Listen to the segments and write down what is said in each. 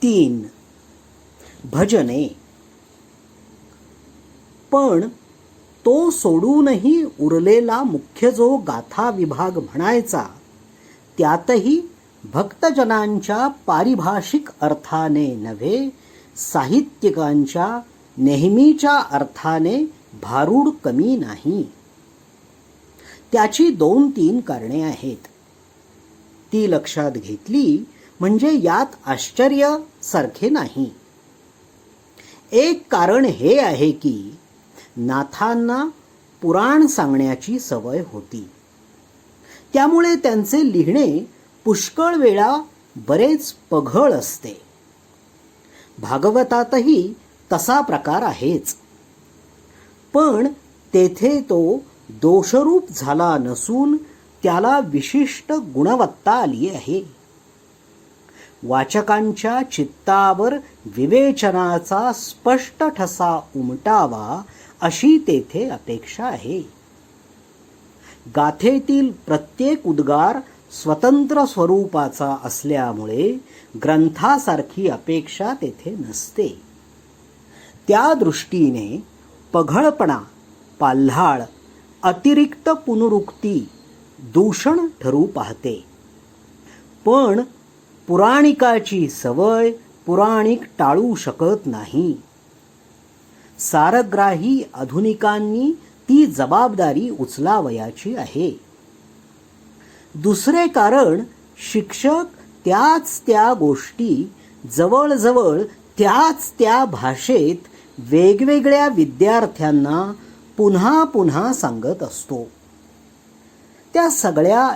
3. भजने. पण तो सोडूनही उरलेला मुख्य जो गाथा विभाग म्हणायचा, त्यातही भक्तजनांच्या पारिभाषिक अर्थाने नव्हे, साहित्यिकांच्या नेहमीच्या अर्थाने भारूड कमी नाही. त्याची 2-3 कारणे आहेत. ती लक्षात घेतली म्हणजे यात आश्चर्य सारखे नाही. एक कारण हे आहे की नाथांना पुराण सांगण्याची सवय होती. त्यामुळे त्यांचे लिहिणे पुष्कळ वेळा बरेच पघळ असते. भागवतातही तसा प्रकार आहेच. पण तेथे तो दोषरूप झाला नसून त्याला विशिष्ट गुणवत्ता आली आहे. वाचकांच्या चित्तावर विवेचनाचा स्पष्ट ठसा उमटावा अशी तेथे अपेक्षा आहे. गाथेतील प्रत्येक उद्गार स्वतंत्र स्वरूपाचा असल्यामुळे ग्रंथासारखी अपेक्षा तेथे नसते. त्या दृष्टीने पघळपणा, पाल्हाळ, अतिरिक्त पुनरुक्ती दूषण ठरू पाहते. पण पुराणिकाची सवय पुराणिक टाळू शकत नाही. सारग्राही आधुनिकांनी ती जबाबदारी उचलावयाची आहे. दुसरे कारण, शिक्षक त्याच त्या गोष्टी जवळजवळ त्याच त्या भाषेत वेगवेगळ्या विद्यार्थ्यांना पुन्हा पुन्हा सांगत असतो. त्या सगळ्या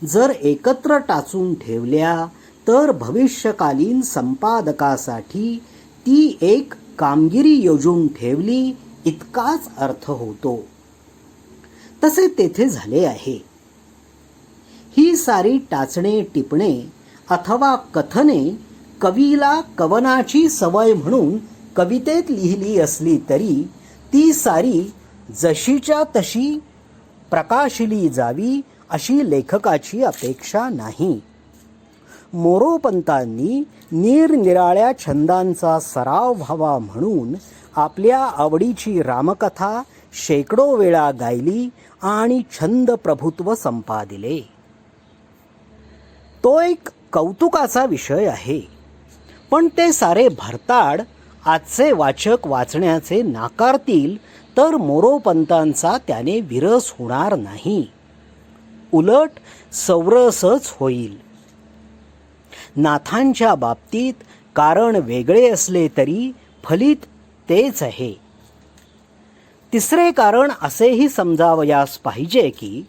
जर एकत्र टाचून ठेवल्या तर भविष्यकालीन संपादकासाठी ती एक कामगिरी योजून ठेवली इतकाच अर्थ होतो. तसे तेथे झाले आहे. ही सारी टाचणे टिपणे अथवा कथने कवीला कवनाची सवय म्हणून कवितेत लिहिली असली तरी ती सारी जशीच्या तशी प्रकाशिली जावी अशी लेखकाची अपेक्षा नाही. मोरोपंतांनी निरनिराळ्या छंदांचा सराव व्हावा म्हणून आपल्या आवडीची रामकथा शेकडो वेळा गायली आणि छंद प्रभुत्व संपादिले. तो एक कौतुकाचा विषय आहे. पण ते सारे भरताड आजचे वाचक वाचण्याचे नाकारतील तर मोरोपंतांचा त्याने विरस होणार नाही. उलट सौरसच होईल. नाथांच्या बाबतीत कारण वेगळे असले तरी फलित तेच आहे. तिसरे कारण असेही समजावयास पाहिजे की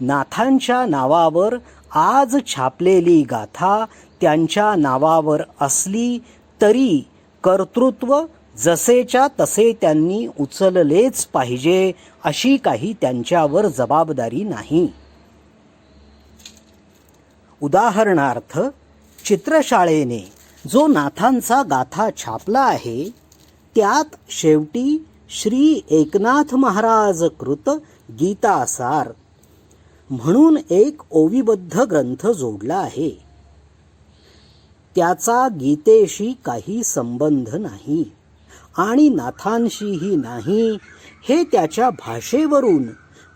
नाथांच्या नावावर आज छापलेली गाथा त्यांच्या नावावर असली तरी कर्तृत्व जसेच्या तसे त्यांनी उचललेच पाहिजे अशी काही त्यांच्यावर जबाबदारी नाही. उदाहरणार्थ, चित्रशाळेने जो नाथांचा गाथा छापला आहे त्यात शेवटी श्री एकनाथ महाराज कृत गीतासार म्हणून एक ओवीबद्ध ग्रंथ जोडला आहे. त्याचा गीतेशी काही संबंध नाही आणि नाथांशीही नाही हे त्याच्या भाषेवरून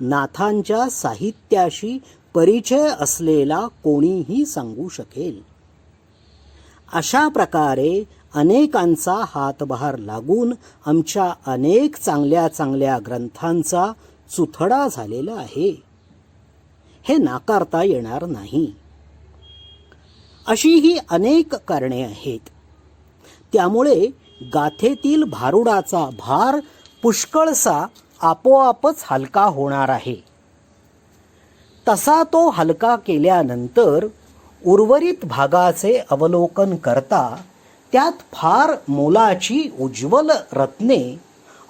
नाथांच्या साहित्याशी परिचय असलेला कोणीही सांगू शकेल. अशा प्रकारे अनेकांचा हातभार लागून आमच्या अनेक चांगल्या चांगल्या ग्रंथांचा चुथडा झालेला आहे. हे नाकारता येणार नाही. अशीही अनेक कारणे आहेत. त्यामुळे गाथेतील भारुडाचा भार पुष्कळसा आपोआपच हलका होणार आहे. तसा तो हलका केल्यानंतर उर्वरित भागाचे अवलोकन करता त्यात फार मोलाची उज्ज्वल रत्ने,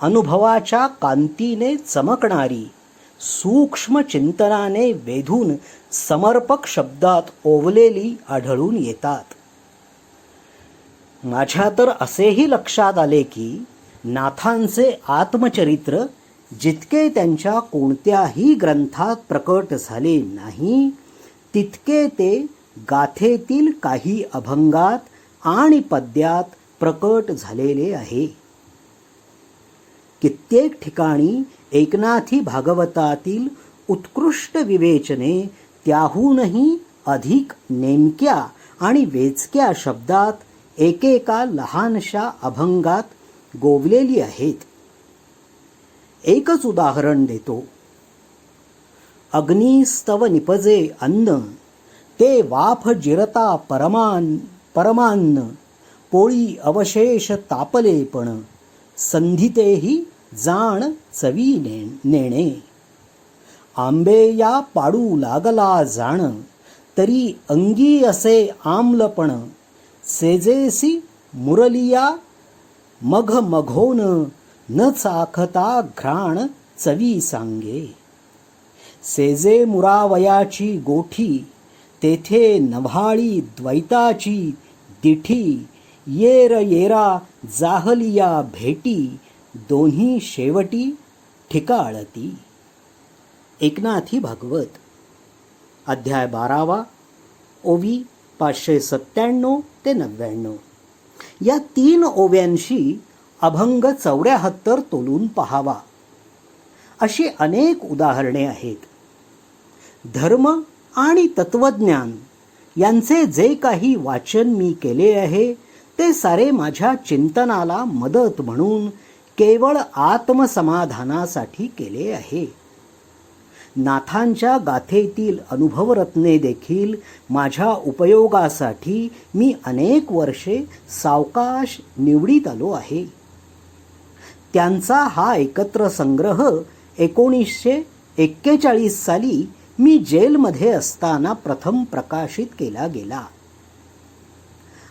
अनुभवाच्या कांतीने चमकणारी, सूक्ष्म चिंतनाने वेधून समर्पक शब्दात ओवलेली आढळून येतात. माझ्या तर असेही लक्षात आले की नाथांचे आत्मचरित्र जितके त्यांच्या कोणत्याही ग्रंथात प्रकट झाले नाही तितके ते गाथेतील काही अभंगात आणि पद्यात प्रकट झालेले आहे. कित्येक ठिकाणी एकनाथी भागवतातील उत्कृष्ट विवेचने त्याहूनही अधिक नेमक्या आणि वेचक्या शब्दात एकेका लहानशा अभंगात गोवलेली आहेत. एकच उदाहरण देतो. अग्निस्तव निपजे अन्न, ते वाफ जिरता परमान्न, पोळी अवशेष तापले पण, संधीतेही जाण चवी नेणे. आंबे या पाडू लागला जाण, तरी अंगी असे आम्लपण, सेजेसी मुरलिया मघ मघोन, न चाखता घ्राण चवी सांगे. सेजे मुरावयाची गोठी, तेथे नव्हाळी द्वैताची दिठी, येर येरा जाहलिया भेटी, दोन्ही शेवटी ठिकाळती. एकनाथी भागवत अध्याय 12 ओवी 597 ते 99. या 3 ओव्यांशी अभंग 74 तोलून पहावा. अशी अनेक उदाहरणे आहेत. धर्म आणि तत्वज्ञान यांचे जे काही वाचन मी केले आहे ते सारे माझ्या चिंतनाला मदत म्हणून केवळ आत्मसमाधानासाठी केले आहे. नाथांच्या गाथेतील अनुभवरत्ने देखील माझ्या उपयोगासाठी मी अनेक वर्षे सावकाश निवडीत आलो आहे. त्यांचा हा एकत्र संग्रह 1941 साली मी जेलमध्ये असताना प्रथम प्रकाशित केला गेला.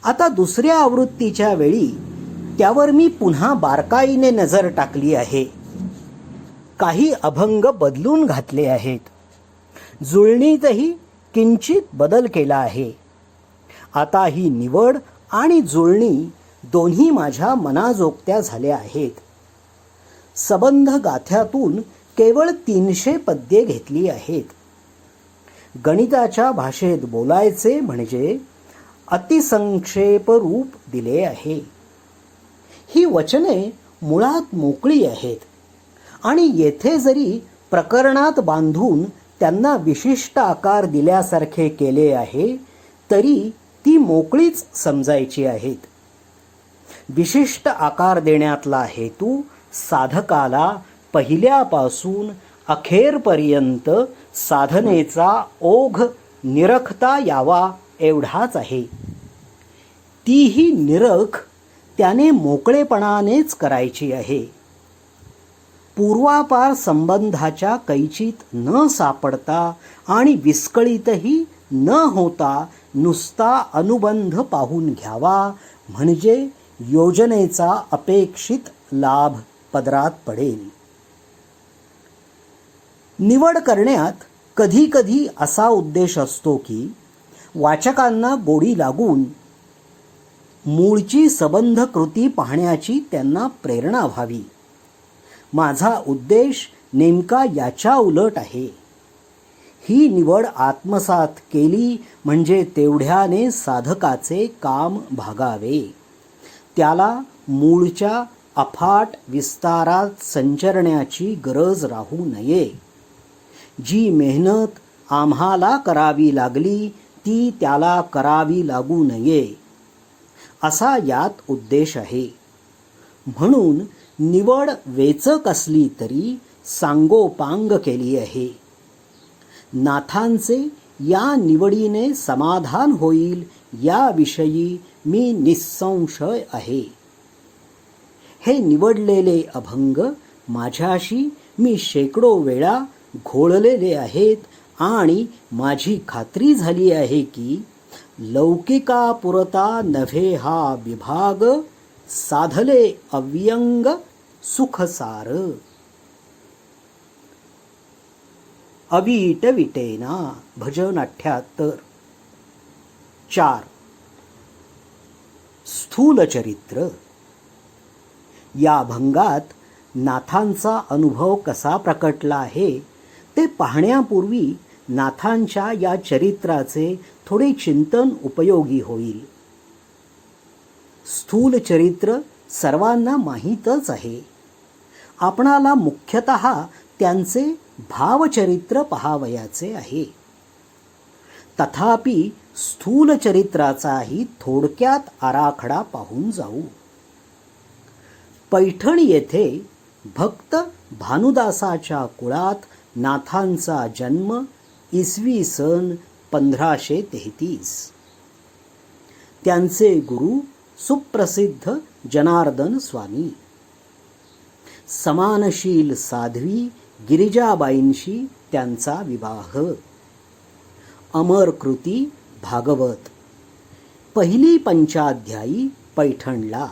आता दुसऱ्या आवृत्तीच्या वेळी त्यावर मी पुन्हा बारकाईने नजर टाकली आहे. काही अभंग बदलून घातले आहेत. जुळणीतही किंचित बदल केला आहे. आता ही निवड आणि जुळणी दोन्ही माझ्या मनाजोगत्या झाल्या आहेत. सबंध गाथ्यातून केवळ 300 पद्ये घेतली आहेत. गणिताच्या भाषेत बोलायचे म्हणजे अतिसंक्षेप रूप दिले आहे. ही वचने मुळात मोकळी आहेत आणि येथे जरी प्रकरणात बांधून त्यांना विशिष्ट आकार दिल्यासारखे केले आहे तरी ती मोकळीच समजायची आहेत. विशिष्ट आकार देण्यातला हेतू साधकाला पहिल्यापासून अखेरपर्यंत साधनेचा ओघ निरखता यावा एवढाच आहे. तीही निरख त्याने मोकळेपणानेच करायची आहे. पूर्वापार संबंधाच्या कैचीत न सापडता आणि विस्कळीतही न होता नुसता अनुबंध पाहून घ्यावा म्हणजे योजनेचा अपेक्षित लाभ पदरात पडेल. निवड करण्यात कधी कधी असा उद्देश असतो की वाचकांना गोडी लागून मूळची सबंध कृती पाहण्याची त्यांना प्रेरणा व्हावी. माझा उद्देश नेमका याच्या उलट आहे. ही निवड आत्मसात केली म्हणजे तेवढ्याने साधकाचे काम भागावे. त्याला मूळच्या अफाट विस्तारात संचरण्याची गरज राहू नये. जी मेहनत आम्हाला करावी लागली ती त्याला करावी लागू नये असा यात उद्देश आहे. म्हणून निवड वेचक असली तरी सांगोपांग केली आहे. नाथांचे या निवडीने समाधान होईल याविषयी मी निसंशय आहे. हे निवडलेले अभंग माझ्याशी मी शेकडो वेळा घोळलेले आहेत आणि माझी खात्री झाली आहे की लौकिकापुरता नव्हे हा विभाग, साधले अव्यंग सुखसार. अवीट विटेना भजन 78. 4. स्थूल चरित्र. या अभंगात नाथांचा अनुभव कसा प्रकटला आहे ते पाहण्यापूर्वी नाथांच्या या चरित्राचे थोडे चिंतन उपयोगी होईल. स्थूल चरित्र सर्वांना माहीतच आहे. आपणाला मुख्यतः त्यांचे भावचरित्र पहावयाचे आहे. तथापि स्थूल चरित्राचाही थोडक्यात आराखडा पाहून जाऊ. पैठण येथे भक्त भानुदासाच्या कुळात नाथांचा जन्म इसवी सन 1533. त्यांचे गुरु सुप्रसिद्ध जनार्दन स्वामी. समानशील साध्वी गिरिजाबाईंशी त्यांचा विवाह. अमर कृती भागवत. पहिली पंचाध्यायी पैठणला.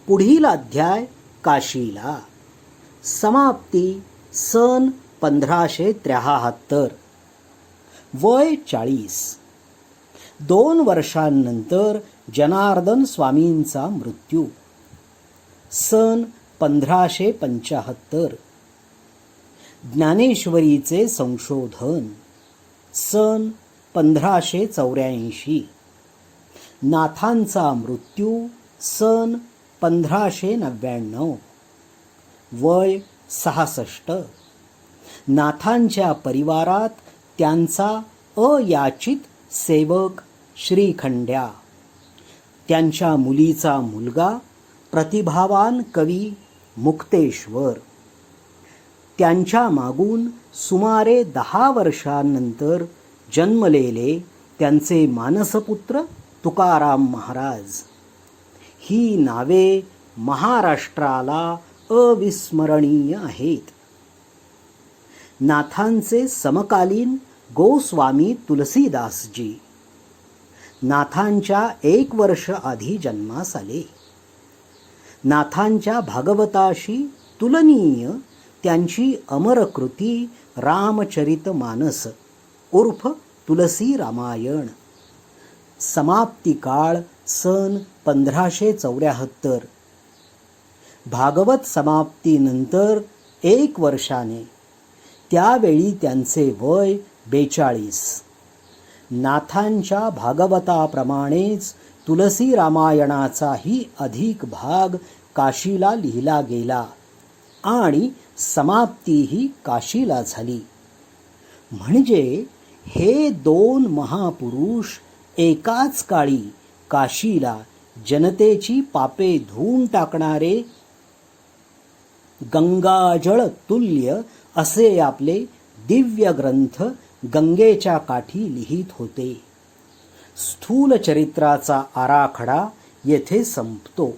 पुढील अध्याय काशीला. समाप्ती सन 1573. वय 40. 2 वर्षांनंतर जनार्दन स्वामींचा मृत्यू. सन 1575. ज्ञानेश्वरीचे संशोधन. सन 1584. नाथांचा मृत्यू सन 1599. वय 66. नाथांच्या परिवारात त्यांचा अयाचित सेवक श्रीखंड्या. त्यांच्या मुलीचा मुलगा प्रतिभावान कवी मुक्तेश्वर. त्यांच्या मागून सुमारे 10 वर्षांनंतर जन्मलेले त्यांचे मानसपुत्र तुकाराम महाराज. ही नावे महाराष्ट्राला अविस्मरणीय आहेत. नाथांचे समकालीन गोस्वामी तुलसीदासजी. नाथांच्या 1 वर्ष आधी जन्मास आले. नाथांच्या भागवताशी तुलनीय त्यांची अमरकृती रामचरितमानस उर्फ तुलसी रामायण. समाप्ती काळ सन 1574. भागवत समाप्तीनंतर 1 वर्षाने. त्यावेळी त्यांचे वय 42. नाथांच्या भागवताप्रमाणेच तुलसी रामायणाचाही अधिक भाग काशीला लिहिला गेला आणि समाप्तीही काशीला झाली. म्हणजे हे 2 महापुरुष एकाच काळी काशीला जनतेची पापे धुवून टाकणारे गंगाजळ तुल्य असे आपले दिव्य ग्रंथ गंगेच्या काठी लिहित होते. स्थूल चरित्राचा आराखडा येथे संपतो.